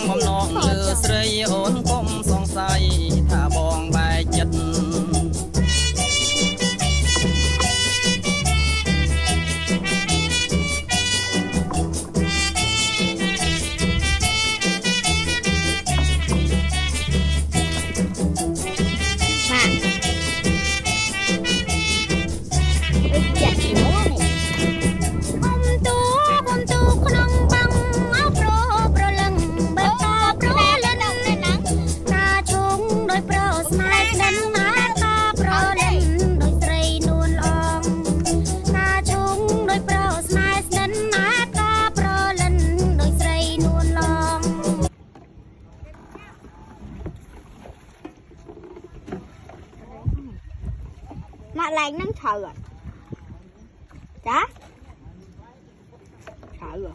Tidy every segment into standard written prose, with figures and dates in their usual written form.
បំណងលើស្រីអូនកុំសង្ស័យថាបងបែកចិត្តMạ lành năng thở rồi. Chá thở rồi.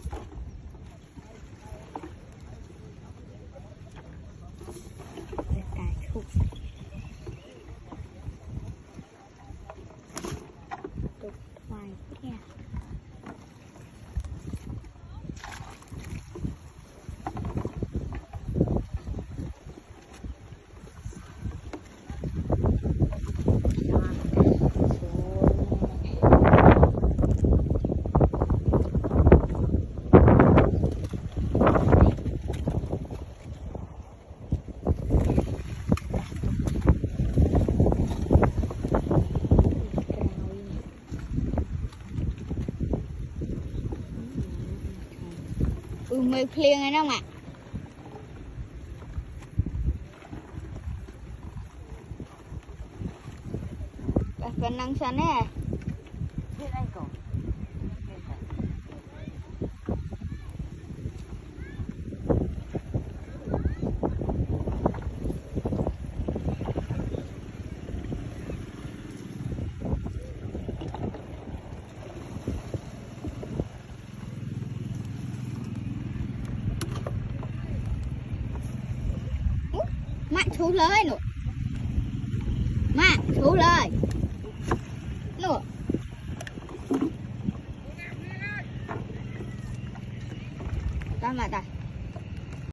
Mười phliêng này không ạ? Phần năng sẵn đấy. Mẹ chú lời nụ. Mẹ chú lời nụ. Tao mà ta